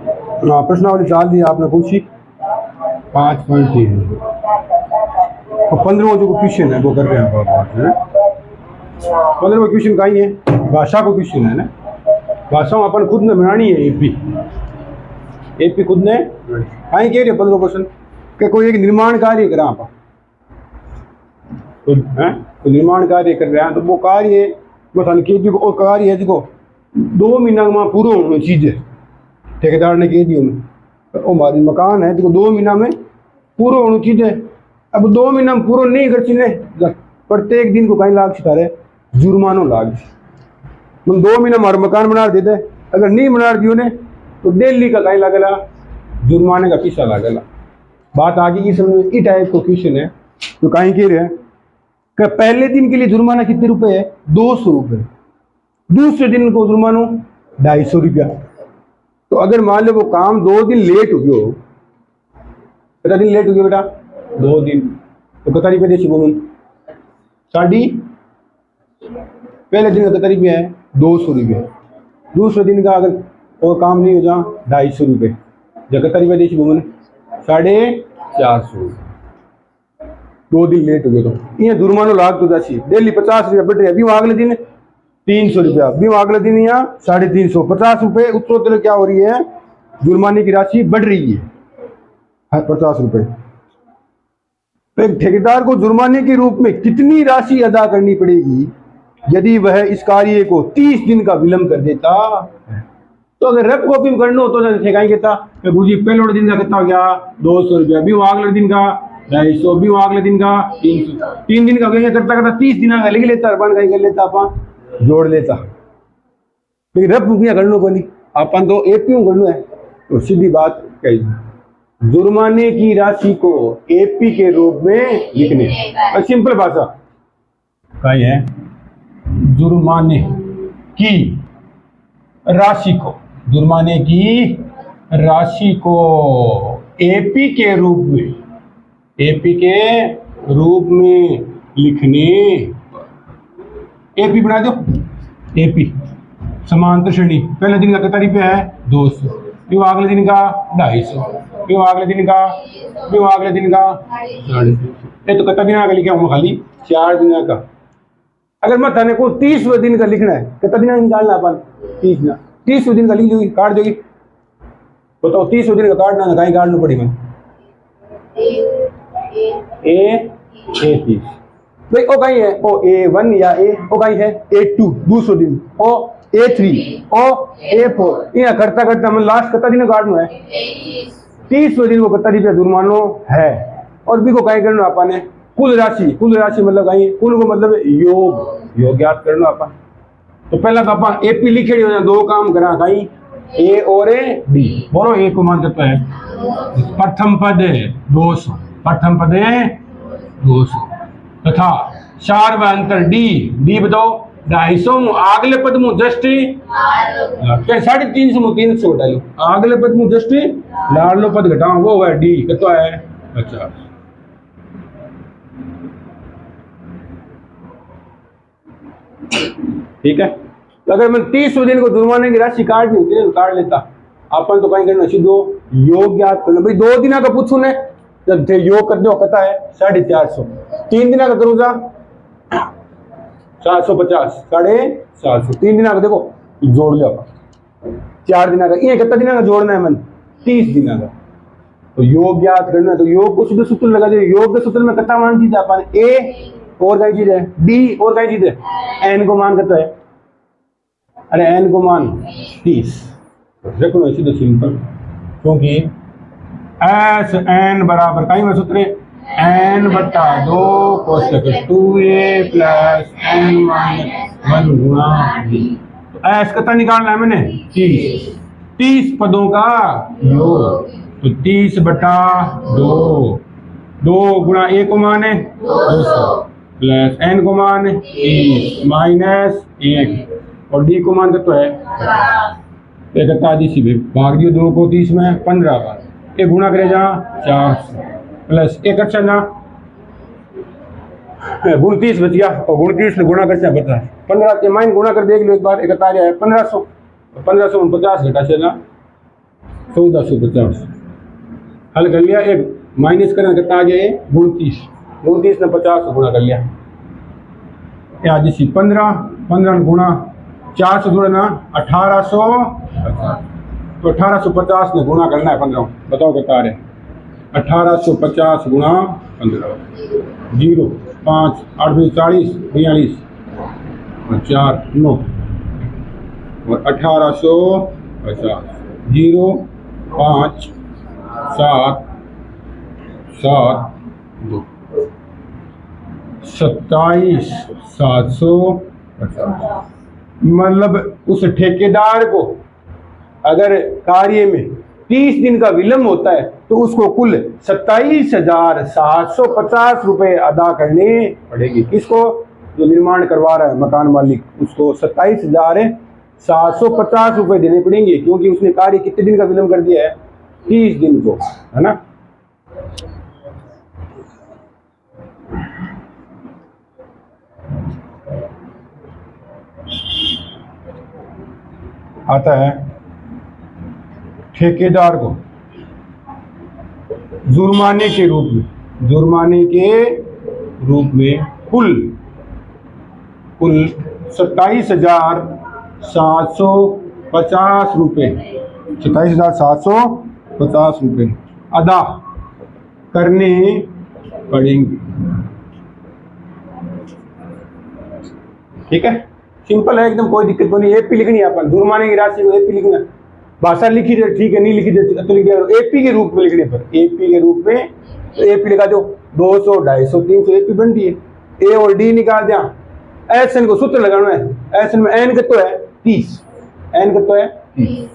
हाँ, प्रश्नावली चाल दी आपने पूछी 5.3 तो 15वां जो क्वेश्चन है वो कर रहे हैं। 15वां क्वेश्चन का ही है, भाषा को क्वेश्चन है ना। भाषा अपन खुद ने बनानी है। एपी खुद ने कहीं कह रहे 15 क्वेश्चन कि कोई एक निर्माण कार्य करा आप तो निर्माण कार्य कर रहे हैं तो वो कार्य वो वो कार्य है देखो 2 महीना में पूरा होना चीज है। ठेकेदार ने कह दिया वो हमारी मकान है देखो 2 महीना में पूरा होना चीज है। अब 2 महीना में पूरा नहीं कर चीने प्रत्येक दिन को कहीं लाग सितारे जुर्मानो लाग। तुम 2 महीना हमारा मकान बना देते, अगर नहीं बना दियो ने तो डेली का कहीं लगेगा जुर्माने का पैसा लगेगा। बात आगे की समझ में। टाइप को क्वेश्चन है तो कहीं कह रहे हैं कि पहले दिन के लिए जुर्माना कितने रुपए है 200 रुपये, दूसरे दिन को जुर्मानो 250 रुपया। तो अगर मान लो वो काम 2 दिन लेट हो गया, कितना दिन लेट हो गया बेटा 2 दिन, तो कितना रुपये देसी बोलन साड़ी पहले दिन का कितना रुपया है 200 रुपये, दूसरे दिन का अगर और काम नहीं हो जा 250 रुपये, जब कितना रुपया देसी बोलन 450। 2 दिन लेट हो गए तो ये जुर्मानो लाग तो जासी डेली 50 रुपया बढ़ रहे। अभी अगले दिन 300 रुपया, अभी अगले दिन यहाँ 350, 50 रुपये उत्तरोत्तर क्या हो रही है जुर्माने की राशि बढ़ रही है 50 रुपये। तो एक ठेकेदार को जुर्माने के रूप में कितनी राशि अदा करनी पड़ेगी यदि वह इस कार्य को 30 दिन का विलंब कर देता। तो अगर रफ कॉपी में करना हो तो ठेकाई कहता गुरुजी पहले दिन का कितना हो गया 200 रुपया, अभी अगले दिन का 250, भी अगले दिन का 300, 3 दिन का करता करता 30 दिन का लिख लेता, अर्बन कहीं कर लेता, अपन जोड़ लेता। लेकिन रफ रुपया करना को नहीं, अपन तो एपी करना है। तो सीधी बात कही जुर्माने की राशि को एपी के रूप में लिखने, सिंपल भाषा कही है जुर्माने की राशि को, जुर्माने की राशि को एपी के रूप में, एपी के रूप में लिखने। एपी बना दो, एपी समांतर श्रेणी, पहले दिन का कितना रुपया है 200, फिर अगले दिन का 250, फिर अगले दिन का, फिर अगले दिन का 350। तो कितना दिन का लिखा हूँ खाली 4 दिन का। अगर मैं थाने को 30वें दिन का लिखना है, कितना दिन निकालना अपन 30 दिन, 30वें दिन का लिख दोगी काट दोगी, बताओ 30वें दिन का काटना है कहीं काटना पड़ेगा ए 30 भाई ओ कहीं है ओ A1 या ओ कहीं है A2 दूसरे दिन ओ A3 ओ A4 यहाँ करता करता मैं लास्ट कितना दिन काटना है 30वें दिन को कितना रुपया जुर्मानो है। और भी को कहीं करना अपन ने कुल राशि मतलब कहीं कुल को मतलब योग याद करना अपन। तो पहला तो अपन एपी लिखे 2 काम करा कहीं ए और बी, बोलो ए को मान देता है प्रथम पद 200, प्रथम पद 200 तथा 4 व अंतर डी बताओ 250 आगले पद में जस्ट 350 में 300 घटा लो, आगले पद में जस्ट लाडलो पद घटाओ वो है डी कितना है 50। ठीक है, तो अगर मैं 30वें दिन को जुर्माने की राशि काटनी होती है तो काट लेता। अपन तो कहीं करना सीधो योग याद करना भाई 2 दिन का पूछू ने जब योग कर दो कहता है 450, 3 दिन का करूँगा 450, 750, 3 दिन का देखो जोड़ लो 4 दिन का, ये कितना दिन का जोड़ना है मन 30 दिन का। तो योग याद करना, तो योग को शुद्ध सूत्र लगा दो, योग के सूत्र में कितना मान चीज है अपन ए और कई चीज है डी और कई चीज है एन को मान कितना है, अरे एन को मान 30 रखो सीधे सिंपल, क्योंकि एस एन बराबर कहीं में सूत्र एन बटा 2 कोष्टक 2a प्लस एन माइनस 1 गुणा डी। तो एस कितना निकालना है मैंने 30 पदों का योग, तो 30 बटा 2 गुणा ए को मान है 200 प्लस एन को मान 30 माइनस 1 और डी को मान कितना है इकता दी सीधे भाग दियो 2 को 30 में 15 बार, एक गुणा करे जा 400 प्लस एक अच्छा ना 29 बच गया और 29 से गुणा कर बचा 15 के माइन गुणा कर देख लो एक बार, 51 है 1500 में 50 घटा से ना 1450 हल कर लिया। एक माइनस करना कितना आ गया? 29 ने 50 गुणा कर लिया। आज इसी 15 गुणा 4 से गुणा 1850, तो 1850 ने गुणा करना है 15। बताओ कितना आ रहा है? 1850 गुणा 15, 0 5 8 40 42 और 4 9 और 1850 0 5 7 7 2 27,750। मतलब उस ठेकेदार को अगर कार्य में 30 दिन का विलम्ब होता है तो उसको कुल 27,750 रुपए अदा करने पड़ेगी। किसको? जो निर्माण करवा रहा है मकान मालिक, उसको 27,750 रुपए देने पड़ेंगे, क्योंकि उसने कार्य कितने दिन का विलम्ब कर दिया है? 30 दिन को, है ना। आता है ठेकेदार को जुर्माने के रूप में कुल 27,750 रुपये 27,750 रुपये अदा करने पड़ेंगे। ठीक है, सिंपल है एकदम, कोई दिक्कत नहीं। एपी लिखनी है अपन, जुर्माने की राशि को एपी लिखना। भाषा लिखी दे ठीक है, नहीं लिखी दे तो लिख दे। एपी के रूप में लिखने पर, एपी के रूप में तो एपी लिखा दो। 200 250 300 एपी बनती है। ए और डी निकाल दिया। एस एन को सूत्र लगाना है। एस एन में एन कितना है? 30। एन कितना है? 30।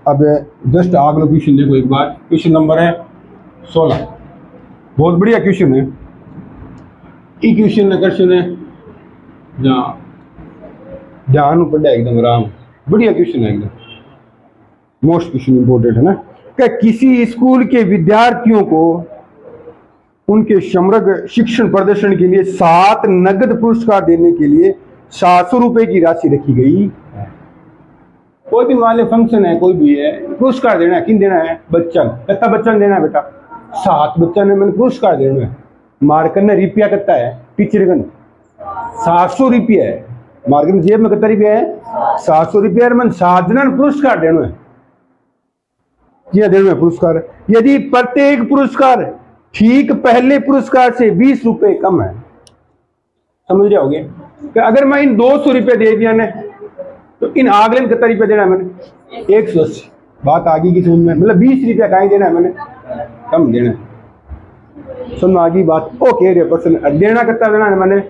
अब जस्ट अगला क्वेश्चन देखो एक बार। क्वेश्चन नंबर है 16। बहुत बढ़िया क्वेश्चन है। ई क्वेश्चन है जहाँ ध्यान पड़ा एकदम आराम। बढ़िया क्वेश्चन है एकदम, मोस्ट क्वेश्चन इंपोर्टेंट है ना। क्या किसी स्कूल के विद्यार्थियों को उनके समग्र शिक्षण प्रदर्शन के लिए 7 नगद पुरस्कार देने के लिए 700 रुपए की राशि रखी गई। कोई भी मान लो फंक्शन है, कोई भी है, पुरस्कार देना है। किन देना है? बच्चन। कितना बच्चन देना है बेटा? 7 बच्चन ने मैंने पुरस्कार देना है। मार्कर ने रुपया कितना है? टीचर गन 700 रुपया है। मार्कर ने जेब में कितना रुपया है? 700 रुपया। मैंने 7 जना पुरस्कार देना है। जी देना है पुरस्कार। यदि प्रत्येक पुरस्कार ठीक पहले पुरस्कार से 20 रुपए कम है, समझ रहे होगे कि अगर मैं इन 200 रुपये दे दिया ने तो इन अगले कितना रुपया देना है मैंने? 180। बात आगे की समझ में, मतलब 20 रुपया कहीं देना है मैंने, कम देना है। समझ में आ गई बात? ओके रे पर्सन देना कितना देना है मैंने?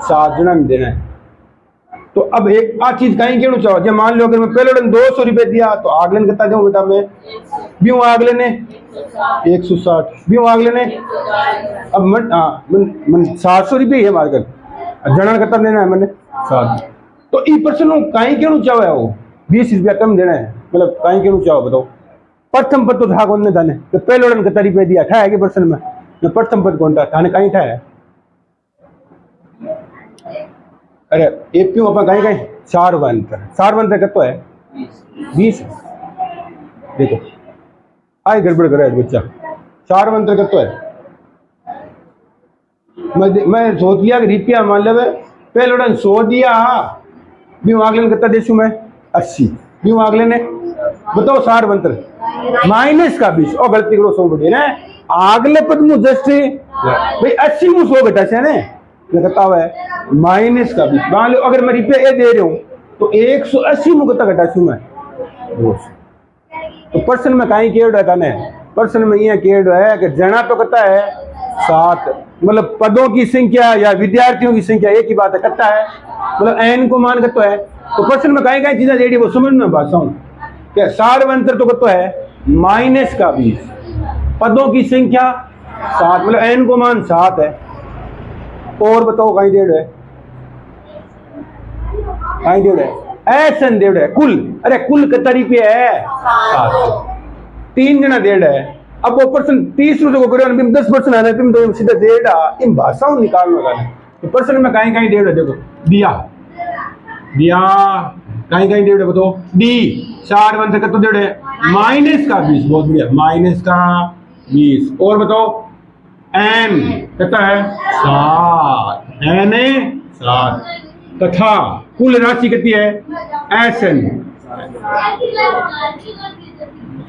7 जना में देना है। तो अब एक आ चीज कहीं क्यों चाहो, जब मान लो अगर मैं पहले 200 रुपये दिया तो अगले कितना दूं बेटा मैं? भी अगले ने 160 भी अगले ने। अब मन 700 रुपये है मार्कर, जना कितना देना है मैंने? 7। तो ई पर्सन कहीं क्यों चाहो है वो 20 रुपया कम देना है, मतलब कहीं क्यों चाहो बताओ? प्रथम पद तो था कौन ने जाने, तो पहले कितना रुपये दिया था है कि पर्सन में प्रथम पद कौन था? थाने कहीं था है। अरे एक क्यों अपन कहीं 4 बनता कितना है? 20। देखो आई गड़बड़ करे बच्चा। 4 बनता कितना है? मैं सोच लिया कि रुपया मान लो पहले 100 दिया, भी अगले ने कितना देशू मैं? 80। भी अगले ने बताओ 60 बनता माइनस का 20। और गलती करो 100 बढ़िया ना अगले पद मुझ जस्ट भाई 80 मुझ 100 बेटा से ने कहता हुआ है माइनस का 20। मान लो अगर मैं रुपया ए दे रहा हूँ तो 180 मुझ कितना घटा छू मैं? 200। तो पर्सन में कहीं केड़ रहता ने, पर्सन में यह केड़ है कि जना तो कहता है 7, मतलब पदों की संख्या या विद्यार्थियों की संख्या एक ही बात है, कहता है मतलब एन को मान करता है। तो पर्सन में कहीं चीजें रेडी वो समझ में भाषा हूँ क्या 60 अंतर तो कहता है माइनस का 20, पदों की संख्या 7, मतलब एन को मान 7 है। और बताओ कहीं डेढ़ है, कहीं डेढ़ है, एसन डेढ़ है कुल। अरे कुल कितना रुपया है? 7। 3 जना डेढ़ है। अब वो पर्सन 30 रुपये को करो 10% आ रहा है तो सीधा डेढ़ इन भाषाओं निकालने वाला है। तो पर्सन में कहीं डेढ़ है। देखो दिया कहीं कहीं डेढ़ बताओ डी 60 वन से कितना डेढ़ है माइनस का 20, बहुत बढ़िया माइनस का 20। और बताओ एन कितना है 7, एन है 7 तथा कुल राशि कितनी है एस एन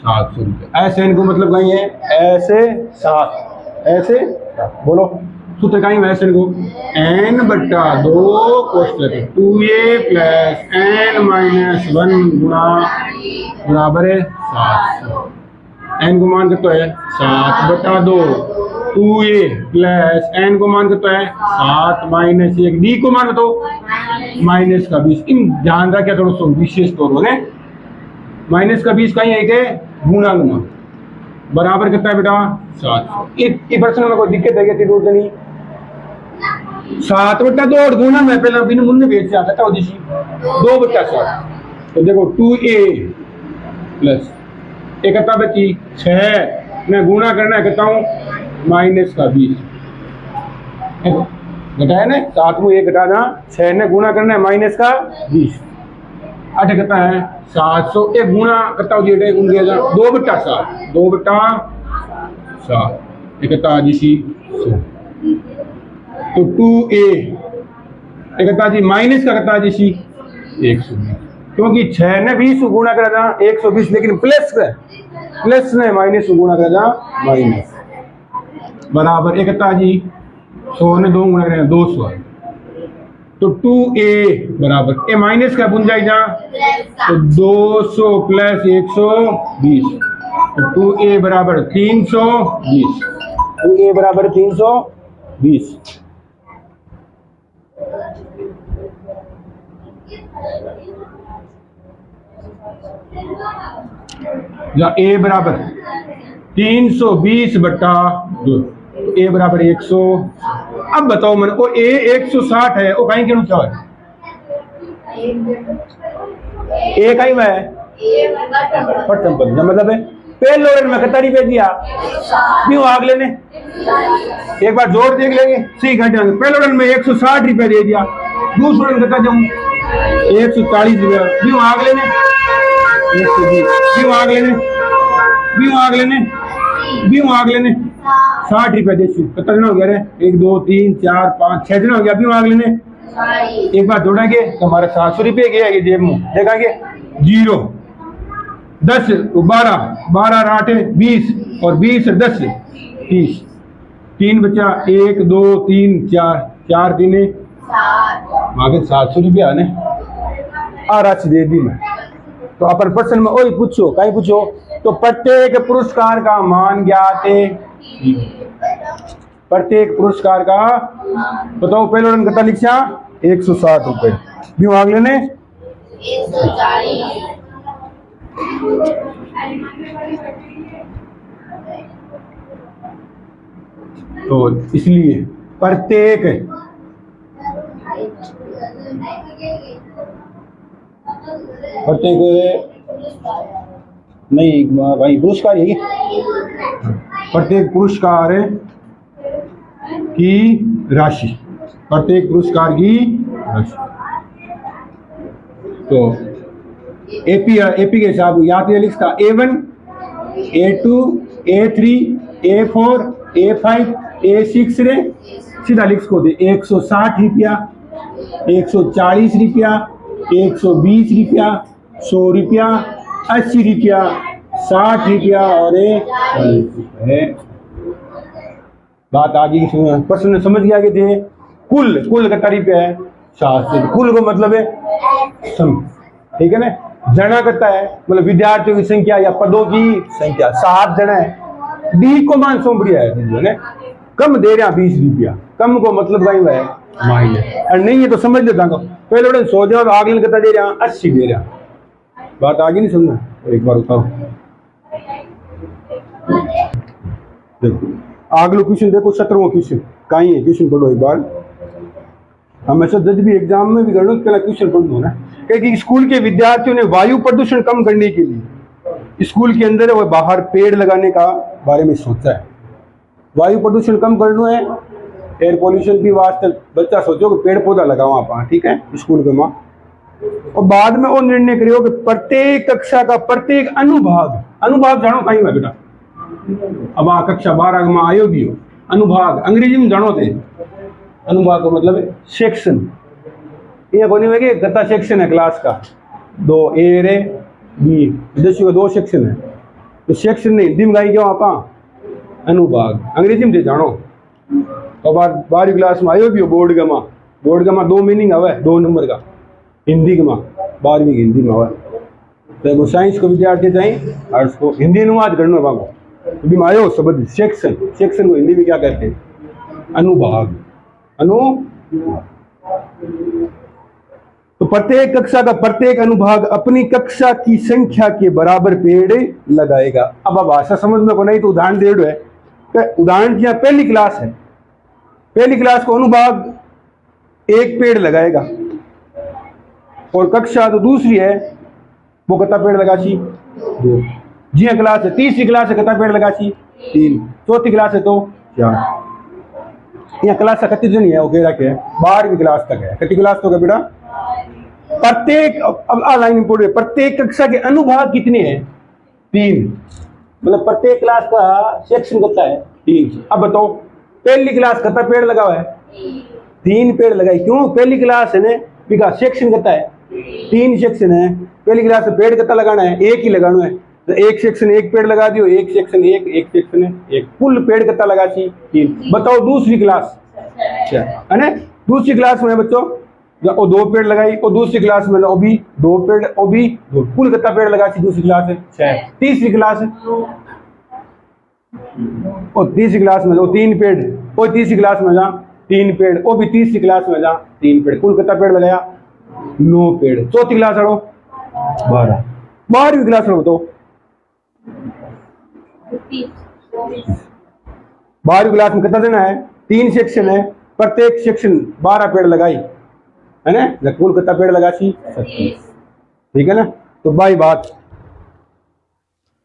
700 रुपये। एस एन को मतलब कहीं है ऐसे 7 ऐसे बोलो सूत्र कहीं एस एन को एन बट्टा 2 कोष्टक 2a प्लस एन माइनस 1 गुणा बराबर है 700। एन को मान कितना है 7 बट्टा 2 2a प्लस एन को मान कितना है 7 माइनस 1 डी को मान बताओ माइनस का 20। इन ध्यान रखा थोड़ा सा विशेष तौर पर माइनस का 20 कहीं है गुणा गुणा बराबर कितना है बेटा 700। एक प्रश्न में कोई दिक्कत है क्या जरूरत नहीं 7 बट्टा 2 और गुणा में पहले बिन मुन्ने भेज जाता था उदिशी 2 बट्टा 7 तो देखो 2a प्लस एक कितना बची 6 मैं गुणा करना है कहता हूँ माइनस का 20 घटाया ना 7 में 1 घटाना 6 ने गुणा करना है माइनस का 20 8 कितना है 700 एक गुणा कितना हो गया 2 बट्टा 7 2 बट्टा 7 एक कितना जी 100 तो 2a एक कितना जी माइनस का कितना जी 120 क्योंकि 6 ने 20 गुणा करा था 120 लेकिन प्लस ने माइनस गुणा करा था माइनस बराबर एक कितना जी 100 ने 2 गुणा करें 200 तो 2a बराबर ए माइनस का बुन जाएगा तो 200 प्लस 120 तो 2a बराबर 320 2a बराबर 320 या a बराबर 320 बट्टा 2 ए बराबर 100। अब बताओ मन वो ए 160 है वो कहीं क्यों क्या है ए कहीं में है प्रथम पद मतलब है पहले ऑर्डर में कितना रुपये दिया क्यों आग लेने एक बार जोर देख लेंगे सही घंटे पहले ऑर्डर में 160 रुपये दे दिया दूसरे ऑर्डर में कितना जाऊँ 140 रुपया क्यों आग लेने 120 क्यों आग लेने क्यों आग लेने क्यों आग लेने 60 रुपए देसी कितना दिन हो गया रे 1 2 3 4 5 6 दिन हो गया अभी आग लेने एक बार जोड़ेंगे तो हमारे 700 रुपये गए जेब में देखेंगे 0 10 12 12 8 20 और 20 10 30 3 बचा 1 2 3 4 4 3 आगे 700 रुपये आने आ राशि दे दी मैं तो अपन प्रश्न में वही पूछो कहीं पूछो तो प्रत्येक पुरस्कार का मान ज्ञात है प्रत्येक पुरस्कार का बताओ पहले रन कितना लिखा 160 रुपए क्यों आग लेने 140 तो इसलिए प्रत्येक नहीं भाई पुरस्कार है प्रत्येक पुरस्कार की राशि प्रत्येक पुरस्कार की राशि तो एपी के हिसाब या तो लिखता A1 A2 A3 A4 A5 A6 रे सीधा लिख को दे 160 रुपया 140 रुपया 120 रुपया 100 रुपया 80 रुपया 60 रुपया और 40 रुपये। बात आगे प्रश्न समझ गया कि थे कुल कितना रुपया है 700 कुल को मतलब है ठीक है ना जना करता है मतलब विद्यार्थियों की संख्या या पदों की संख्या 7 जना है डी को मान सौंप दिया है कम दे रहा 20 रुपया कम को मतलब कहीं है माइनस और नहीं है तो समझ लेता पहले बड़े 100 जगह तो आगे कितना दे रहा 80 दे रहा बात आगे नहीं समझना एक बार उठाओ देखो अगला क्वेश्चन देखो 17वां क्वेश्चन कहीं है क्वेश्चन पढ़ो एक बार हमेशा जब भी एग्जाम में भी कर लो पहला क्वेश्चन पढ़ लो ना क्योंकि स्कूल के विद्यार्थियों ने वायु प्रदूषण कम करने के लिए स्कूल के अंदर व बाहर पेड़ लगाने का बारे में सोचा है वायु प्रदूषण कम करना है एयर पोल्यूशन की वास्ते बच्चा सोचो कि पेड़ पौधा लगाओ आप ठीक है स्कूल के माँ और बाद में वो निर्णय करियो कि प्रत्येक कक्षा का प्रत्येक अनुभाग, अनुभाग जानो कहीं में बेटा, अब आ कक्षा 12 में आयो भी हो अनुभाग अंग्रेजी में जानो थे, अनुभाग का मतलब है सेक्शन। ये कोनी में कि गता सेक्शन है क्लास का, दो ए रे बी विदेशी का 2 सेक्शन है, तो सेक्शन नहीं हिंदी में गाई क्यों आपा अनुभाग, अंग्रेजी में जानो। तो 12वीं क्लास में आयो भी हो बोर्ड का माँ, बोर्ड का माँ 2 मीनिंग आवे 2 नंबर का हिंदी के माँ, 12वीं की हिंदी में आवे। तो साइंस को विद्यार्थी चाहिए आर्ट्स को हिंदी अनुवाद करना बाबू, तो भी आयो शब्द सेक्शन, सेक्शन को हिंदी में क्या कहते हैं अनुभाग, अनुभाग। तो प्रत्येक कक्षा का प्रत्येक अनुभाग अपनी कक्षा की संख्या के बराबर पेड़ लगाएगा। अब भाषा समझ में को नहीं तो उदाहरण दे दो है, उदाहरण की पहली क्लास है, पहली क्लास को अनुभाग 1 पेड़ लगाएगा, और कक्षा तो दूसरी है वो कितना पेड़ लगाची 2। जी क्लास है, तीसरी क्लास है कितना पेड़ लगाची 3, चौथी क्लास है तो 4। यहाँ क्लास का कितनी नहीं है वो कह रहा है 12वीं क्लास तक है, कितनी क्लास तो बेटा प्रत्येक, अब लाइन इंपोर्टेंट, प्रत्येक कक्षा के अनुभाग कितने हैं 3, मतलब प्रत्येक क्लास का सेक्शन कितना है 3। अब बताओ पहली क्लास कितना पेड़ लगा हुआ है 3 पेड़ लगाए, क्यों पहली क्लास है ना, सेक्शन कितना है 3 सेक्शन है, पहली क्लास में पेड़ कितना लगाना है 1 ही लगाना है, तो 1 सेक्शन 1 पेड़ लगा दियो, 1 सेक्शन 1 सेक्शन 1, कुल पेड़ कितना लगा ची 3। बताओ दूसरी क्लास है ना, दूसरी क्लास में बच्चों वो 2 पेड़ लगाई, और दूसरी क्लास में वो भी 2 पेड़, वो भी 2, कुल कितना पेड़ लगा ची दूसरी क्लास है 6। तीसरी क्लास है और तीसरी क्लास में वो 3 पेड़, और तीसरी क्लास में जा 3 पेड़, वो भी तीसरी क्लास में जा 3 पेड़, कुल कितना पेड़ लगाया 9 पेड़। चौथी क्लास हड़ो 12, 12वीं क्लास हड़ो तो 12वीं क्लास में कितना देना है 3 सेक्शन है, प्रत्येक सेक्शन 12 पेड़ लगाई है ना, कुल कितना पेड़ लगा सी 27, ठीक है ना। तो भाई बात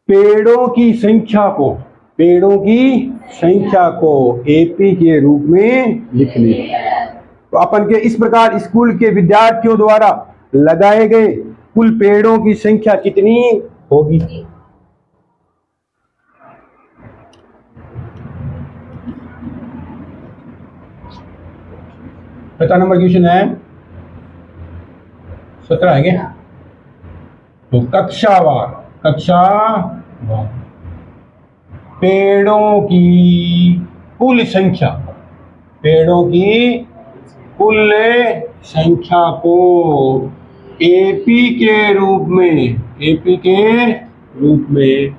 पेड़ों की संख्या को, पेड़ों की संख्या को एपी के रूप में लिख ले। तो अपन के इस प्रकार स्कूल के विद्यार्थियों द्वारा लगाए गए कुल पेड़ों की संख्या कितनी होगी। पता नंबर क्वेश्चन है 17 है क्या। तो कक्षावार, कक्षावार पेड़ों की कुल संख्या, पेड़ों की कुल संख्या को एपी के रूप में, एपी के रूप में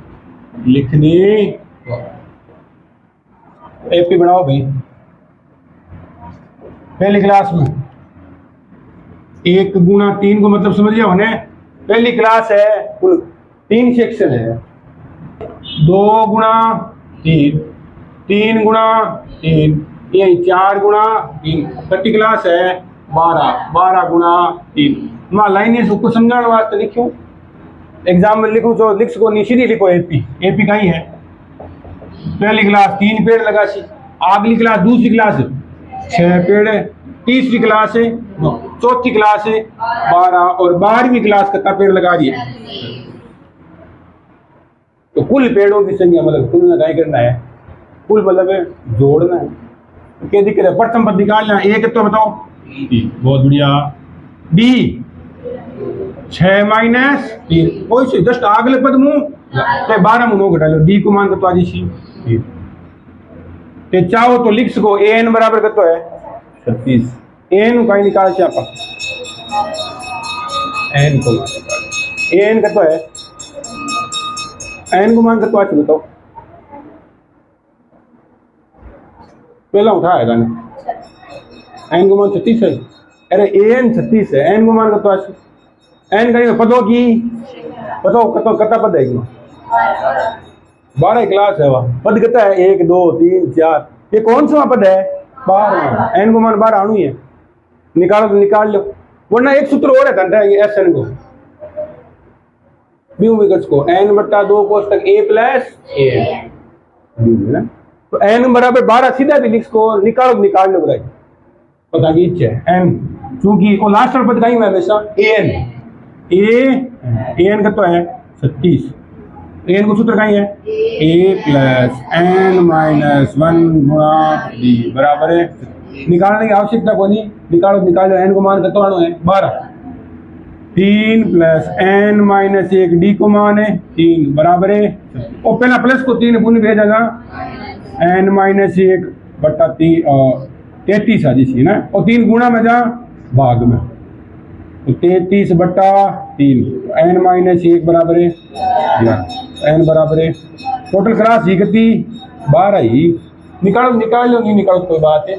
लिखने, एपी बनाओ भाई। पहली क्लास में 1 गुणा 3 को मतलब समझ जाओ ने, पहली क्लास है कुल 3 सेक्शन है, 2 गुणा 3, 3 गुणा 3, ये 4 गुणा 3, छठी क्लास है 12, 12 गुणा 3। मैं लाइन उसको समझाने वास्ते लिखूं, एग्जाम में लिखूं तो लिख सको, नीचे नहीं लिखो एपी, एपी का ही है। पहली क्लास 3 पेड़ लगा सी, अगली क्लास दूसरी क्लास 6 पेड़ है, तीसरी क्लास है 9, चौथी क्लास है 12, और 12वीं क्लास कितना पेड़ लगा दिए। तो कुल पेड़ों की संख्या मतलब कुल लगाई करना है, कुल मतलब है जोड़ना है। तो क्या दिक्कत है, प्रथम पद निकालना, एक तो बताओ बहुत बढ़िया, डी 6 माइनस 3, कोई से जस्ट अगले पद मुंह 12 मुंह घटा लो, डी को मान कर तो आज ते चाहो तो लिख सको एन बराबर कतो है 36, एन कहीं निकाल से आपा, एन को मान, एन कतो है, एन को मान कतो आज बताओ, पहला उठाएगा ना, एन को मान 36 है, अरे एन 36 है, एन को मान कतो आज, एन कहीं पदों की पतो कतो कता पद है 12 क्लास है, वह पद कितना है 1 2 3 4, ये कौन सा पद है 12, एन को मान 12 आणु है, निकालो तो निकाल लो, वरना एक सूत्र और है घंटा है एस एन को बी विकट्स को एन बट्टा 2 कोष्टक ए प्लस ए ना, तो एन बराबर 12 सीधा भी लिख को, निकालो निकाल लो भाई, पता की है एन क्योंकि वो लास्ट वाला पद कहीं है हमेशा एन का तो है 36। एन को सूत्र कहीं है ए प्लस एन माइनस 1 गुणा डी बराबर है। निकालने की आवश्यकता को नहीं, निकालो एन को मान कितना है 12। 3 प्लस एन माइनस 1 डी को मान है 3 बराबर है। और पहला प्लस को 3 पुण्य भेजेगा एन माइनस 1 बट्टा 33 आ जिसकी ना, और 3 गुणा में जा भाग में तो 33 बट्टा 3 एन माइनस 1 बराबर है एन बराबर है। टोटल क्रास ही गति 12 ही। निकाल लो, नहीं निकालो कोई बात है,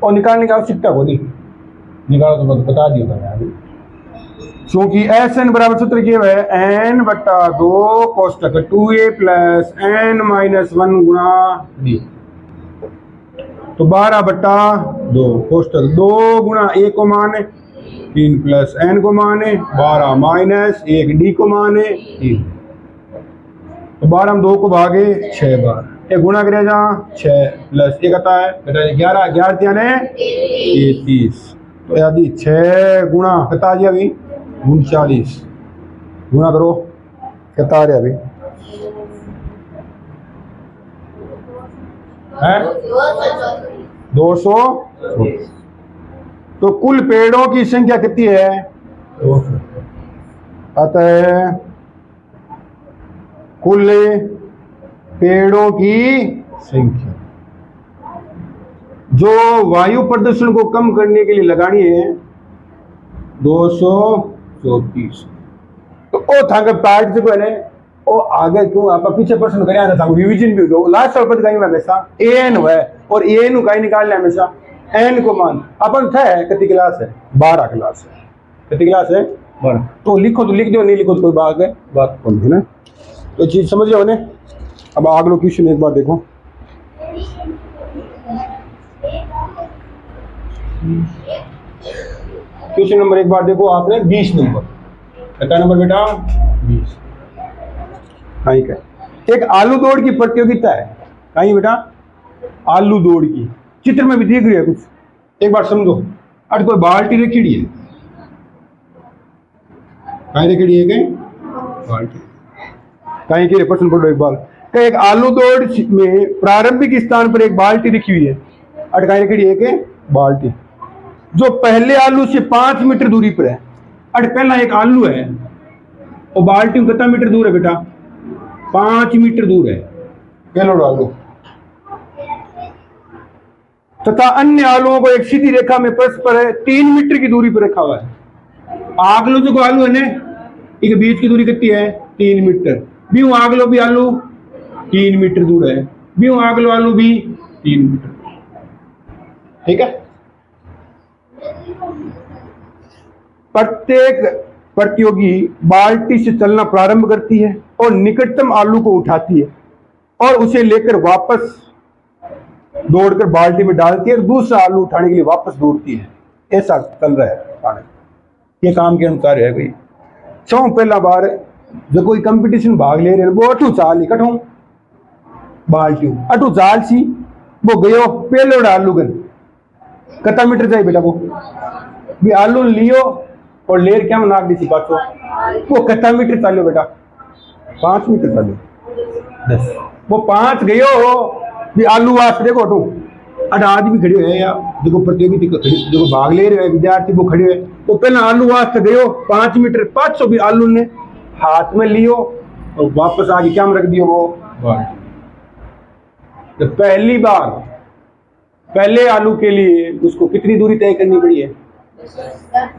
और निकालने की आवश्यकता को नहीं, निकालो तो बता दियो क्योंकि एस एन बराबर सूत्र क्या है एन बट्टा 2 कोष्टक 2a प्लस एन माइनस 1 गुणा डी। तो 12 बट्टा 2 कोष्टक 2 गुणा ए को मान 3 प्लस एन को मान 12 माइनस 1 डी को मान 3। तो 12 में 2 को भागे 6 बार, एक गुणा करे जा 6 प्लस 1 आता है 11 33। तो यदि 6 गुणा कितना आ गया अभी 39 गुणा करो कितना आ रहा अभी है 200। तो कुल पेड़ों की संख्या कितनी है 200। अतः कुल पेड़ों की संख्या जो वायु प्रदूषण को कम करने के लिए लगानी है 234। तो ओ था पार्ट से पहले ओ आगे क्यों आप पीछे प्रश्न करे आना था रिवीजन भी हो लास्ट वाला पद कहीं हमेशा एन है और एन का ही निकालना हमेशा एन को मान अपन था कितनी क्लास है 12 क्लास है। कितनी क्लास है 12। तो लिखो तो लिख दो, नहीं लिखो तो कोई बात कौन है ना। तो चीज समझ जाओ ने। अब अगला क्वेश्चन एक बार देखो क्वेश्चन नंबर एक बार देखो आपने 20 नंबर कितना नंबर बेटा 20। कहीं का एक आलू दौड़ की प्रतियोगिता है कहीं बेटा आलू दौड़ की चित्र में भी दिख रही है कुछ, एक बार समझो। अरे कोई बाल्टी रखी है कहीं रखी है कहीं बाल्टी कहीं के प्रश्न पढ़ो एक बार। एक आलू दौड़ में प्रारंभिक स्थान पर एक बाल्टी रखी हुई है। अरे कहीं रखी है कि बाल्टी जो पहले आलू से 5 मीटर दूरी पर है। अरे पहला एक आलू है और बाल्टी कितना मीटर दूर है बेटा 5 मीटर दूर है पहला आलू, तथा अन्य आलुओं को एक सीधी रेखा में परस्पर 3 मीटर की दूरी पर रखा हुआ है। आगलो जो आलू है ना एक बीच की दूरी कितनी है 3 मीटर। भी आगलो भी आलू 3 मीटर दूर है, भी आगलो आलू भी 3 मीटर। ठीक है। प्रत्येक प्रतियोगी बाल्टी से चलना प्रारंभ करती है और निकटतम आलू को उठाती है और उसे लेकर वापस दौड़कर बाल्टी में डालती है और दूसरा आलू उठाने के लिए वापस दौड़ती है। ऐसा चल रहा है, ये काम के अनुसार है। कोई सौ पहला बार जो कोई कंपटीशन भाग ले रहे हैं वो अठू चाल इकट्ठो बाल्टी अठू चाल सी वो गयो पहले आलू गन कितना मीटर जाए बेटा वो भी आलू लियो और लेर क्या नाक दी थी पाछो वो कितना मीटर चालो बेटा 5 मीटर चालो 10 वो 5 गयो हो भी आलू वास्ते देखो तो अट आदमी खड़े है या देखो प्रतियोगी देखो भाग ले रहे हैं विद्यार्थी वो खड़े है तो पहले आलू वास्ते गयो 5 मीटर 500 भी आलू ने हाथ में लियो और वापस आगे क्या में रख दियो वो तो पहली बार पहले आलू के लिए उसको कितनी दूरी तय करनी पड़ी है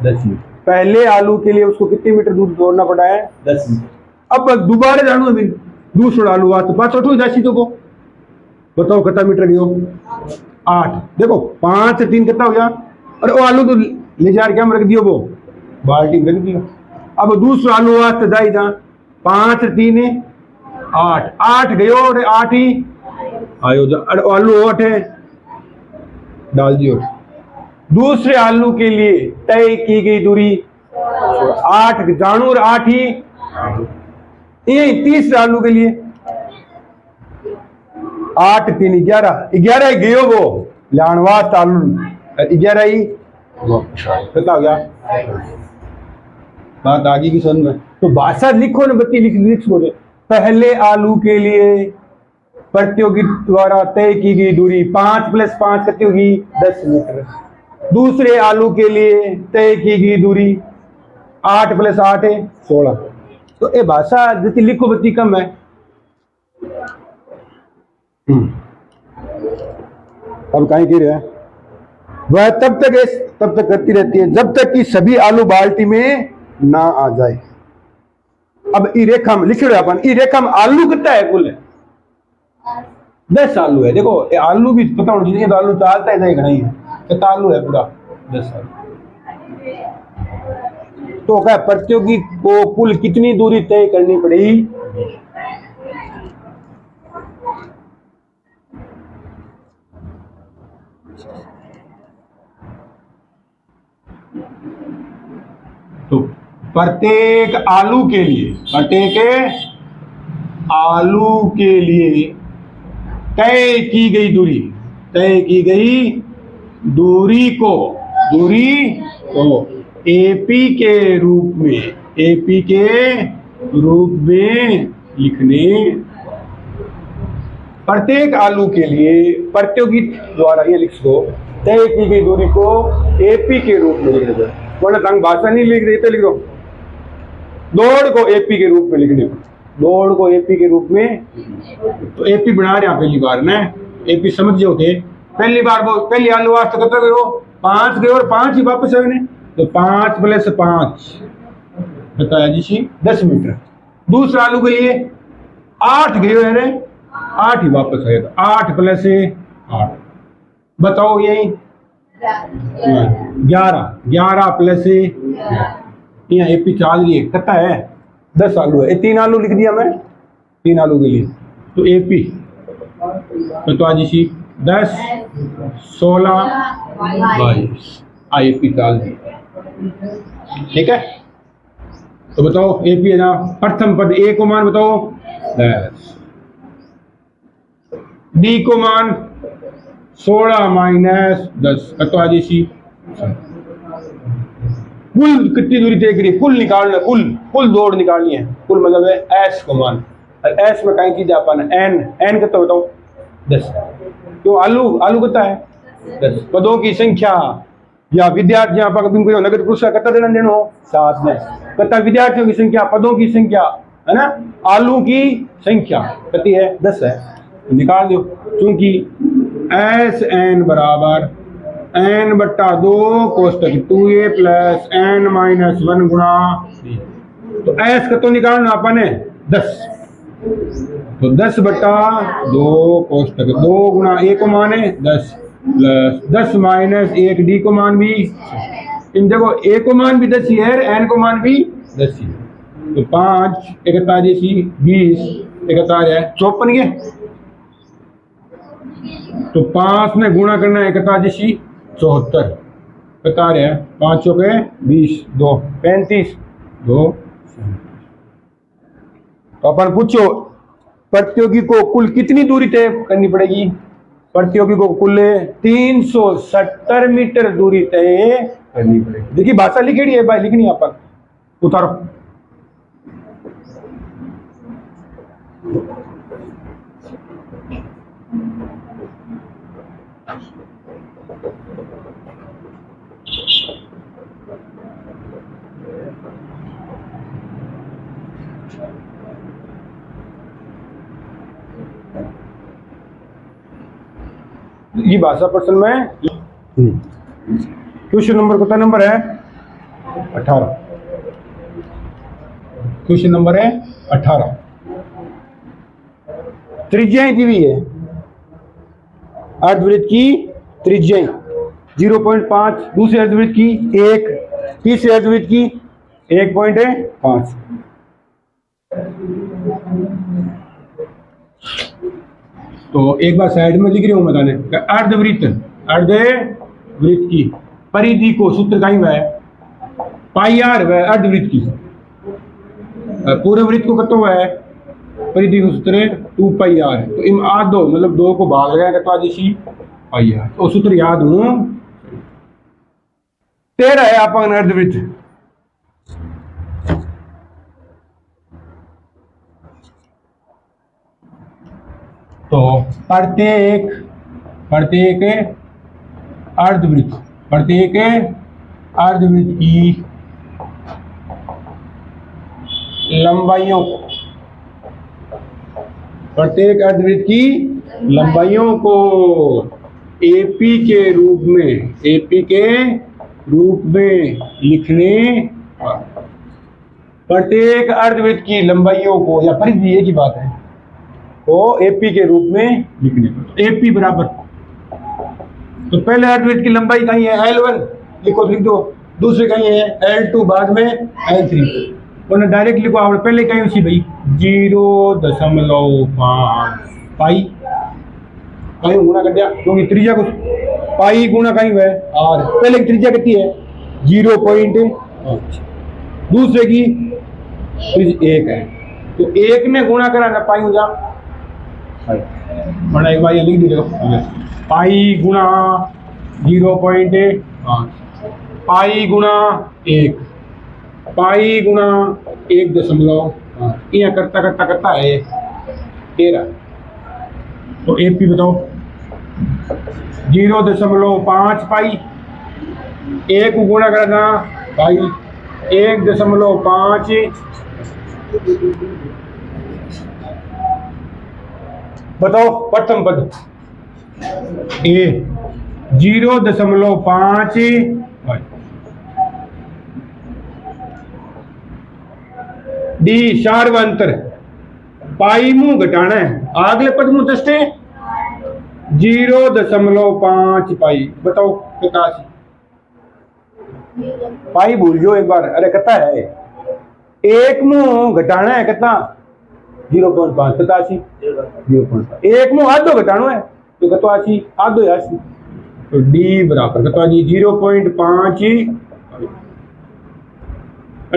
10 मीटर। पहले आलू के लिए उसको कितने मीटर दूर दौड़ना पड़ा है 10 मीटर। अब दोबारा जानू अभी दूसरा आलू वास्ते 5 जासी तो को बताओ कितना मीटर गयो 8। देखो 5 से 3 कितना हो गया और वो आलू तो ले जा क्या में रख दियो वो बाल्टी में रख दियो। अब दूसरा आलू वास्ते जाई जा 5 से 3 8 गयो और 8 ही आयो जा आलू 8 है डाल दियो। दूसरे आलू के लिए तय की गई दूरी 8 जानू और 8 ही ये तीसरे आलू के लिए 8 3 11 गयो वो लानवास आलू 11 ही पता हो गया, बात आगे की समझ में। तो भाषा लिखो ना बच्ची, लिख बोले। पहले आलू के लिए प्रतियोगी द्वारा तय की गई दूरी 5 + 5 कितनी होगी 10 मीटर। दूसरे आलू के लिए तय की गई दूरी 8 + 8 है 16। तो ये भाषा जितनी लिखो बच्ची कम है। अब कहीं की रहे वह तब तक करती रहती है जब तक कि सभी आलू बाल्टी में ना आ जाए। अब ई रेखा में लिख रहे अपन, ई रेखा में आलू कितना है कुल 10 आलू है। देखो ये आलू भी पता होना चाहिए, तो आलू डालता है नहीं है, कितना आलू है पूरा 10 आलू। तो क्या प्रतियोगी को कुल कितनी दूरी तय करनी पड़ेगी? तो प्रत्येक आलू के लिए तय की गई दूरी को एपी के रूप में लिखने। प्रत्येक आलू के लिए प्रतियोगी द्वारा ये लिख दो, तय की गई दूरी को एपी के रूप में लिख दो। वरना तंग भाषा नहीं लिख रही तो लिख दो दौड़ को एपी के रूप में लिखने, दौड़ को एपी के रूप में। तो एपी बना रहे हैं पहली बार ना, एपी समझ जो थे पहली बार वो पहली आलू आज तक गए हो 5 गए और 5 ही वापस आए। तो 5 + 5 बताया जी 10 मीटर। दूसरा आलू के लिए 8 गए हैं 8 ही वापस आए, 8 + 8 बताओ यही 11 + यहाँ एपी चाल रही है कितना है 10 आलू है। 3 आलू लिख दिया मैं 3 आलू के लिए। तो एपी तो आज 10 16 22 एपी चाल दी, ठीक है। तो बताओ एपी है ना, प्रथम पद ए को मान बताओ 10, बी को मान 16 - 10 तो आज कुल कितनी दूरी तय करी, कुल निकालना, कुल दौड़ निकालनी है। कुल मतलब है एस को मान, और एस में कहीं की जा पाना एन कितना बताओ 10। तो आलू कितना है 10। पदों की संख्या या विद्यार्थियों पर नगद पुरस्कार कितना देना हो 7 में। कितना विद्यार्थियों की संख्या, पदों की संख्या है ना, आलू की संख्या कितनी है 10 है। तो निकाल दो, क्योंकि एस एन बराबर n/2 कोष्टक 2a + n - 1 गुणा। तो एस का तो निकालना अपन है 10, तो 10/2 कोष्टक 2 गुणा a को मान है 10 + 10 - 1 d को मान भी। इन देखो a को मान भी 10 ही है, n को मान भी 10 ही है। तो 5 × 20 × है 54 के। तो 5 में गुणा करना है 71 74 बता रहे हैं 5 के 20 2 35 2। तो अपन पूछो प्रतियोगी को कुल कितनी दूरी तय करनी पड़ेगी? प्रतियोगी को कुल 370 मीटर दूरी तय करनी पड़ेगी। देखिए भाषा लिखेड़ी है भाई, लिखनी है अपन, उतारो। ये भाषा प्रश्न में क्वेश्चन नंबर कितना नंबर है 18। क्वेश्चन नंबर है 18। त्रिज्याएं दी हुई है, अर्धवृत्त की त्रिज्याएं 0.5, दूसरे अर्धवृत्त की 1, तीसरे अर्धवृत्त की 1.5। तो एक बार साइड में लिख रही हूं बताने, अर्धवृत्त की परिधि को सूत्र का ही है πr वह अर्धवृत्त की, पूरे वृत्त को कतो है परिधि को सूत्र 2πr। तो इन आधो मतलब 2 को भाग लगाएगा तो आज इसी πr। तो सूत्र याद हूं 13 है आप अर्धवृत्त। तो प्रत्येक अर्धवृत्त की लंबाइयों को, प्रत्येक अर्धवृत्त की लंबाइयों को एपी के रूप में लिखने, प्रत्येक अर्धवृत्त की लंबाइयों को, या परिधि एक ही बात है, को एपी के रूप में लिखने पर एपी बराबर, तो पहले अर्धवृत्त की लंबाई कहीं है L1 लिखो, लिख दो। दूसरे कहीं है L2, बाद में L3, उन्हें डायरेक्ट लिखो। आप पहले कहीं उसी भाई 0.5 पाई गुणा कर दिया, क्योंकि त्रिज्या को पाई गुणा कहीं है और पहले की त्रिज्या कितनी है 0.5, दूसरे की 1 है, तो 1 ने गुणा करा ना पाई हो जा, बड़ा एक बार ये लिख दीजिएगा, पाई गुणा 0.5, पाई गुणा 1, पाई गुणा 1.5, यह करता है 13। तो एपी बताओ 0.5 पाई, 1 को गुणा करना पाई 1.5, बताओ प्रथम पद ए 0.5 डी सार्वंतर पाई मुंह घटाना है, अगले पद मुंह दस्ते 0.5 पाई, बताओ 85 पाई भूल जो एक बार, अरे कितना है, एक मुंह घटाना है कितना 0.5, 87 0.5, एक मुंह आधो घटानो है तो 87 आधो 80, तो डी बराबर कितना जी 0.5,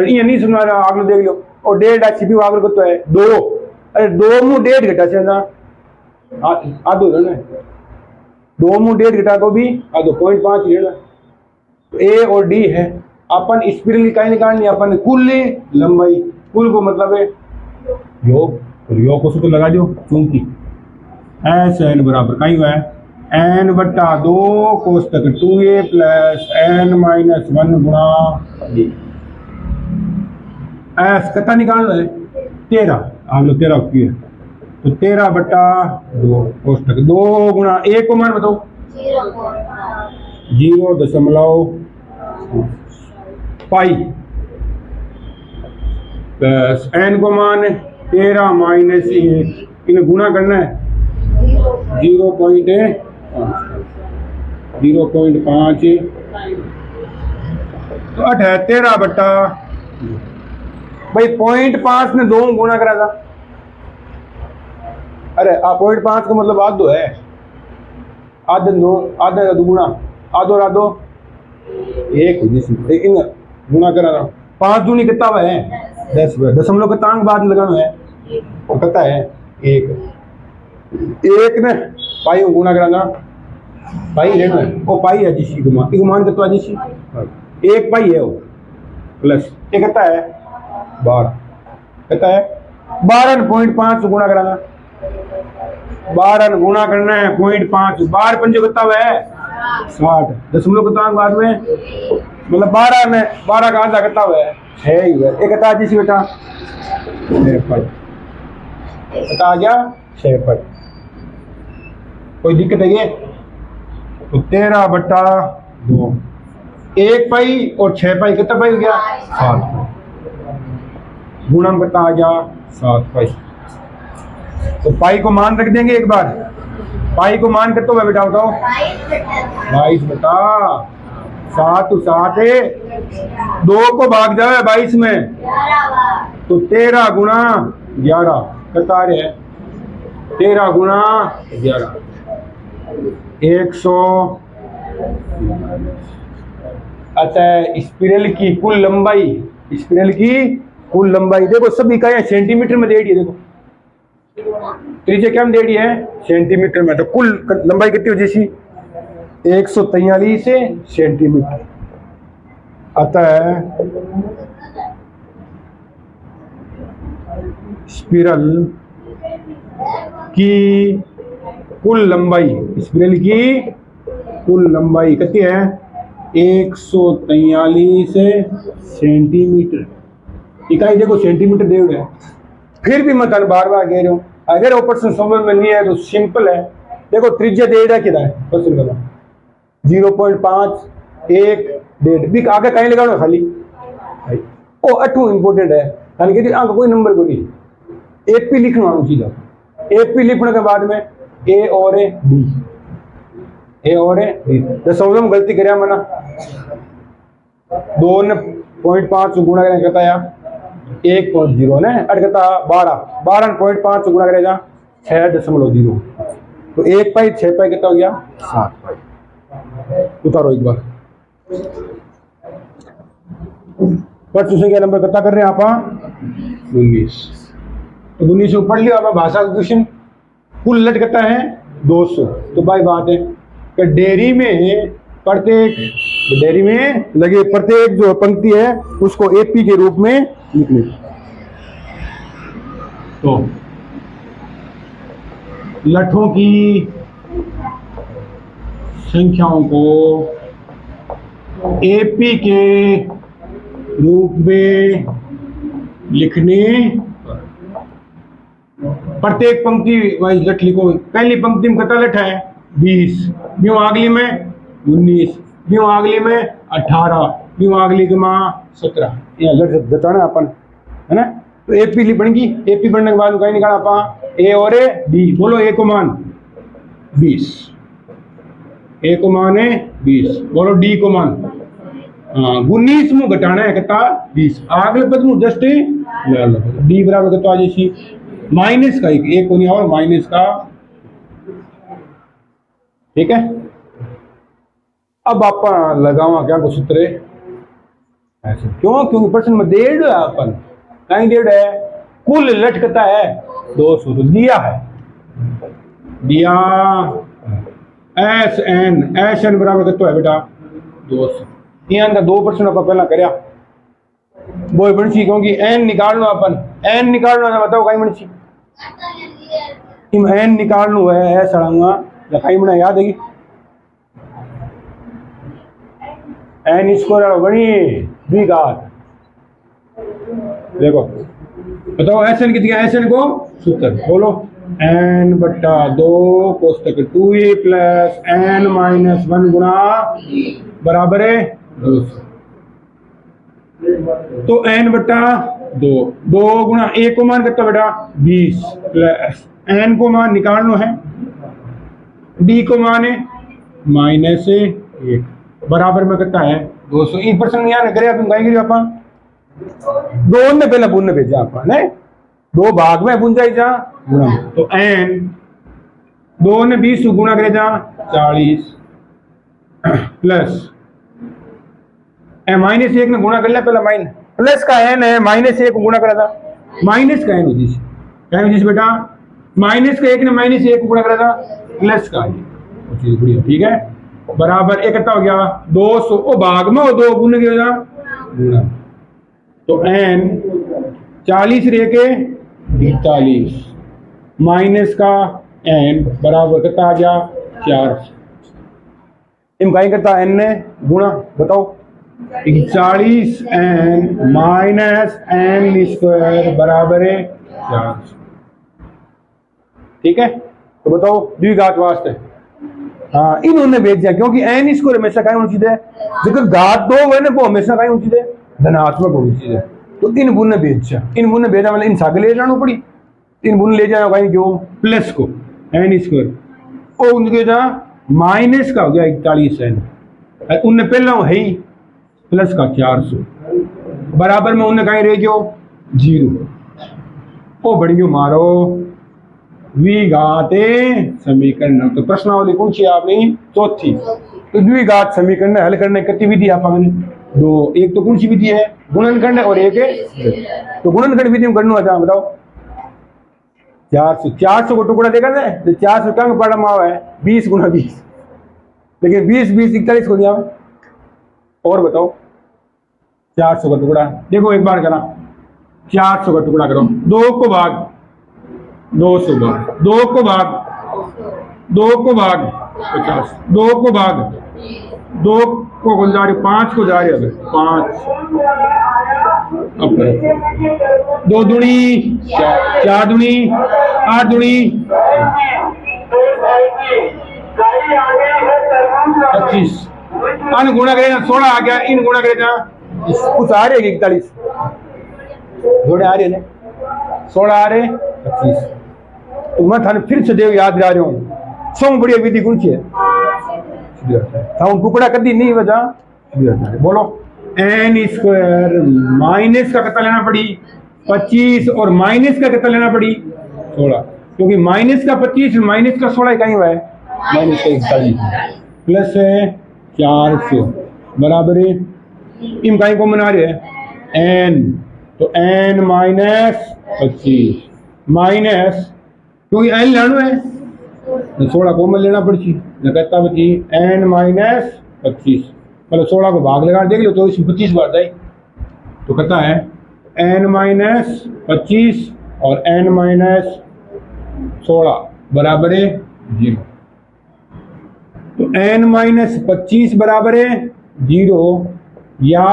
ये नहीं सुना रहा, आगे देख लो, और 1.5 भी आगे को है 2, अरे 2 मुंह 1.5 घटा से ना आधो लेना है, 2 मुंह 1.5 घटा को भी आधो 0.5 लेना, तो ए और डी है। अपन स्पिरल की कहीं निकालनी, अपन कुल लंबाई, कुल को मतलब है योग, और योग को सूत्र लगा दो, क्योंकि एस एन बराबर कहीं हुआ है n/2 कोष्टक 2a + n-1 गुणा डी। एस कितना निकालना है 13, आप लोग 13 की है, तो 13/2 कोष्टक 2 गुणा 1 को मान बताओ 0.5 पाई प्लस n को मान 13 - 1, इन्हें गुणा करना है 0.5, तो 13/, भाई 0.5 ने 2 गुणा करा था, अरे 0.5 का मतलब आधो है, आधे 2 गुणा आधो 1 लेकिन गुणा करा रहा 5 दूनी कितना है 10, दशमलव का तांग बाद लगाना है, वो कितना है 1 ने पाई गुणा कराना, पाई लेना है, वो पाई है जिसी को मान कितना जिसी 1 पाई है वो, प्लस ये कितना है 12, कितना है 12 ने 0.5 से गुणा कराना, 12 ने गुणा करना है 0.5, 12 पंजे कितना है 60, दशमलव का तांग बाद में, मतलब 12 का आधा कितना है 6 ही है, एक कितना जिसी बेटा 6 पाई, कितना आ गया 6 पाई, कोई दिक्कत है ये, तो 13/2 1 पाई और 6 पाई कितना पाई हो गया 7 पाई, गुणा कितना आ गया 7 पाई, तो पाई को मान रख देंगे एक बार, पाई को मान कितना है बेटा बताओ 22/7, तो 7 है 2 को भाग जाए 22 में, तो 13 गुणा 11 कितना है 13 गुणा 11 100। अतः स्पिरल की कुल लंबाई, देखो सब इकाइयां सेंटीमीटर में दे दी है, देखो त्रिज्या क्या दे दी है सेंटीमीटर में, तो कुल लंबाई कितनी हो जैसी 143 सेंटीमीटर, आता है स्पिरल की कुल लंबाई, स्पिरल की कुल लंबाई कितनी है 143 सेंटीमीटर। इकाई देखो सेंटीमीटर दे है, फिर भी मैं तन बार बार कह रहा हूँ अगर वो प्रश्न समझ में नहीं है तो सिंपल है। देखो त्रिज्या दे रहा कितना है प्रश्न का 0.5 1 1.5 भी आगे कहीं लगाओ खाली ओ अठू इंपोर्टेंट है खाली कहती आगे कोई नंबर को नहीं एक पी लिखना सीधा एक पी लिखने के बाद में ए और ए डी ए और ए डी दसों में गलती कराया मना 2.5 गुणा करें कहता है 1.0 ने अटकता 12.5 गुणा करेगा 6.0 तो 1 पाई 6 पाई कितना हो गया 7 पाई। उतारो एक बार पर तुझे क्या नंबर कितना कर रहे हैं आप 19 तो 19 पढ़ लिया आप भाषा का क्वेश्चन कुल लट कितना है 200 तो भाई बात है कि डेयरी में लगे प्रत्येक जो पंक्ति है उसको एपी के रूप में लिख ले। तो लठों की संख्याओं को एपी के रूप में लिखने प्रत्येक पंक्ति वाइज लठ लिखो। पहली पंक्ति में कितना लठ है 20 क्यों अगली में 19 क्यों अगली में 18 क्यों अगली के माँ 17 ये लठ बताना अपन है ना। तो एपी बनेगी एपी बनने के बाद कहीं निकाला अपन ए और ए डी बोलो ए को मान 20 ए को मान है 20 बोलो डी को मान 19 में घटाना है कितना 20 अगले पद में जस्ट डी बराबर कितना आ जाए माइनस का एक को नहीं और माइनस का ठीक है। अब आप लगावा क्या को सूत्र ऐसे क्यों क्योंकि प्रश्न में डेढ़ है अपन कहीं डेढ़ है कुल लटकता है 200 तो दिया है दिया एस एन बराबर कितना है बेटा 200 यहाँ का 2% आप पहला करया वो बंशी क्योंकि एन निकालना अपन एन निकालना है बताओ कहीं बंशी एन निकालना है ऐसा या कहीं बना याद है एन स्क्वायर बनी द्विघात देखो बताओ एस एन कितनी एस एन को सूत्र बोलो एन बट्टा 2 कोष्टक 2a प्लस एन माइनस 1 गुणा बराबर है 200 तो एन बट्टा 2 गुणा ए को मान कितना बेटा 20 प्लस एन को मान निकालना है डी को मान है माइनस 1 बराबर में कितना है 200 एक परसेंट यहाँ करे आप कहेंगे आप दो ने पहले बुन भेजा आप ने 2 भाग में बुन जाए जा गुणा तो एन 2 ने 20 गुणा करे जा 40 प्लस माइनस 1 ने गुणा कर लिया पहला माइनस प्लस का एन है माइनस 1 गुणा करा था माइनस का एन होती क्या होती बेटा माइनस का 1 ने माइनस 1 गुणा करा था प्लस का ठीक है बराबर एक कितना हो गया 200 ओ भाग में 2 गुण गया गुणा तो एन 40 रह के 42 माइनस का एन बराबर कितना आ गया 4 इन कहीं करता एन ने गुणा बताओ 40 एन माइनस एन स्क्वायर बराबर है 4 ठीक है। तो बताओ द्विघात वास्ते हाँ इन्होंने भेज दिया क्योंकि एन स्क्वायर हमेशा कहीं होनी चाहिए जब घात 2 हुए ना वो हमेशा कहीं होनी चाहिए धनात्मक होनी चाहिए तो इन बुन ने भेजा मतलब इन सागे ले जाना पड़ी इन बुन ले जाना कहीं क्यों प्लस को एन स्क्वायर और उनके जहाँ माइनस का हो गया 41 एन उनने पहला है ही प्लस का 400 बराबर में उन्हें कहीं रह गयो 0 ओ बढ़ियो मारो द्विघाते समीकरण तो प्रश्नावली कौन सी आपने चौथी तो द्विघात समीकरण हल करने की गतिविधि आपने 2 एक तो कौन सी विधि है गुणनखंड और एक है तो गुणनखंड विधि में करना था बताओ 400 को टुकड़ा देखा जाए तो 400 का पड़ा मावा है 20 गुणा 20 लेकिन 20 41 को दिया और बताओ 400 का टुकड़ा। देखो एक बार करा, 400 का टुकड़ा करो, 2 को भाग 200 भाग, 2 को भाग 50, 2 को भाग 2 को जा रही, 5 को जा रही है, 5 अब 2 दूनी 4 दूनी 8 दूनी 25, अन गुणा करेगा 16 आ गया, इन गुणा करेगा कुछ आ रहे 41, जोड़े आ रहे ना 16 आ रहे 25। तो मैं थाने फिर से देव याद दिला रहा हूँ, सौ बढ़िया विधि कौन सी है, टुकड़ा कदी नहीं वजह। बोलो n² माइनस का कितना लेना पड़ी 25 और माइनस का कितना लेना पड़ी 16, क्योंकि माइनस का 25 माइनस का 16 कहीं हुआ है माइनस का 41 प्लस है 400 बराबर है इन कहीं को मना रहे हैं n, तो n माइनस 25 माइनस, क्योंकि n लानो है 16 को मैं लेना पड़ी कहता बची n माइनस 25, मतलब 16 को भाग लगा देख लो तो इसमें 25 बार जाए, तो कहता है n माइनस 25 और n माइनस 16 बराबर है 0, तो n माइनस 25 बराबर है 0 या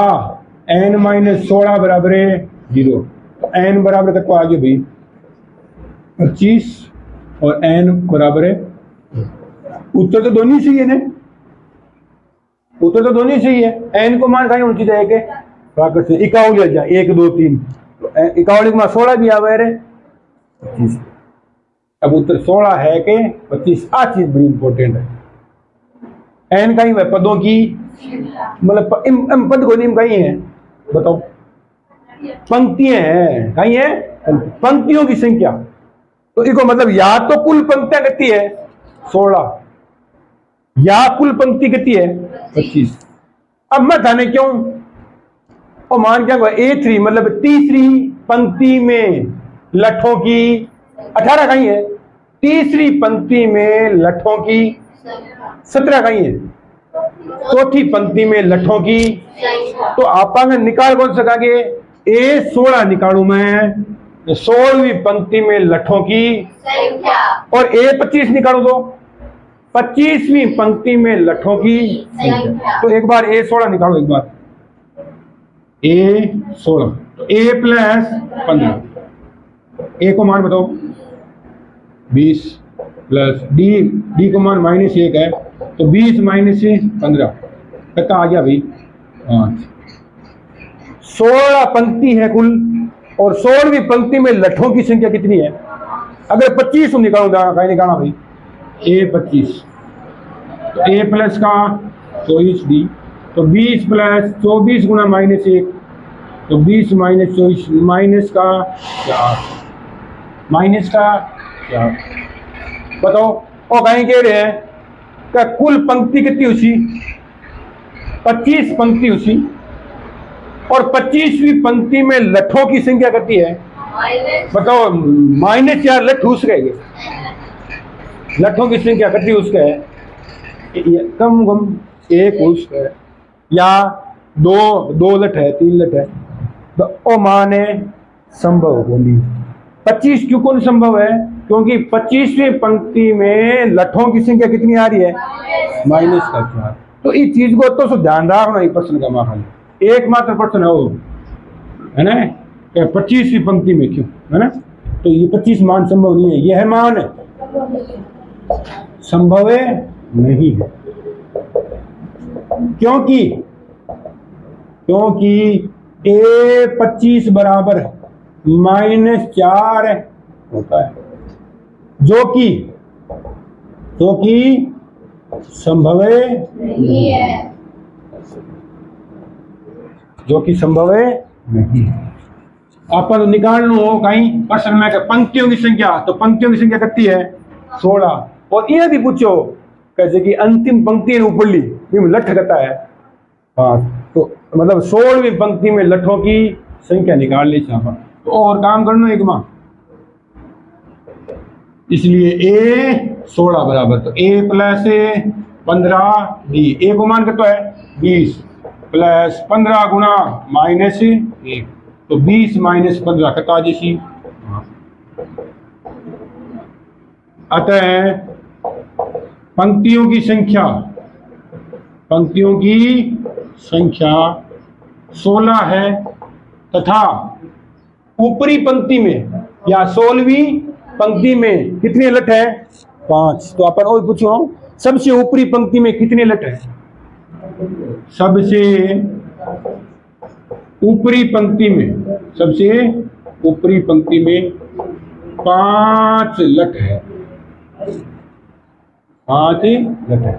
n माइनस 16 बराबर है 0, तो n बराबर कितना आ गया भाई 25 और n बराबर है, उत्तर तो दोनों सही है ना, उत्तर तो दोनों सही है। n को मान कहीं होनी चाहिए प्राकृत से 51 ले जाए 1 2 3, तो 51 के मान 16 भी आवे रे 25, अब उत्तर 16 है के 25। आ चीज बड़ी इंपॉर्टेंट है, n कहीं है पदों की, मतलब पद को नियम कहीं है बताओ, पंक्तियां हैं कहीं है, पंक्तियों की संख्या, तो इसको मतलब या तो कुल पंक्तियां कितनी है 16 या कुल पंक्ति कितनी है 25। अब मैं थाने क्यों और मान क्या A3 मतलब तीसरी पंक्ति में लठों की 18 कहीं है, तीसरी पंक्ति में लठों की 17 कहीं है, चौथी पंक्ति में लठों की, तो आप निकाल कौन सकेंगे A16 निकालू मैं 16वीं पंक्ति में लठों की, और A25 निकालू तो 25वीं पंक्ति में लठों की संख्या, तो एक बार A16 निकालो, एक बार A16, तो A प्लस 15, A को मान बताओ 20 प्लस D को मान -1 है, तो 20 माइनस 15 कितना आ गया भाई 5। 16 पंक्ति है कुल, और 16वीं पंक्ति में लठों की संख्या कितनी है, अगर 25 निकालूंगा कहीं निकालना भाई A25, तो A प्लस का 24D, तो 20 प्लस 24 गुना -1, तो 20 माइनस 24 माइनस का 4 बताओ, और कहीं कह रहे हैं कि कुल पंक्ति कितनी उसी 25 पंक्ति उसी, और 25वीं पंक्ति में लठों की संख्या कितनी है बताओ, -4 लठ घुस गए, लठों की संख्या कितनी उसका है कम 1 उसका है, या 2 लठ है 3 लठ है, तो ओ मान है संभव होगी 25 क्यों कौन संभव है, क्योंकि 25वीं पंक्ति में लठों की संख्या कितनी आ रही है -4, तो इस चीज को तो ध्यान रखना ही प्रश्न का माहौल एकमात्र प्रश्न है वो है ना, 25वीं पंक्ति में क्यों है ना, तो ये 25 मान संभव नहीं है, यह मान संभव है नहीं है, क्योंकि A25 बराबर -4 होता है, जो कि संभव नहीं है, जो कि संभव है नहीं। आप निकाल लो कहीं प्रश्न में पंक्तियों की संख्या, तो पंक्तियों की संख्या कितनी है 16, और यह भी पूछो कैसे कि अंतिम पंक्ति ऊपरली लठ कहता है 5, तो मतलब 16वीं पंक्ति में लठों की संख्या निकाल ले चाह, तो और काम करना एक माह, इसलिए A16 बराबर, तो A प्लस 15D, A को मान कितना है 20, प्लस 15 गुणा माइनस 1, तो 20 माइनस 15 कटा जैसी। अतः पंक्तियों की संख्या 16 है तथा ऊपरी पंक्ति में या 16वीं पंक्ति में कितने लट है? 5। तो अपन और पूछो, सबसे ऊपरी पंक्ति में कितने लट है? सबसे ऊपरी पंक्ति में 5 लट है। 5 लट है।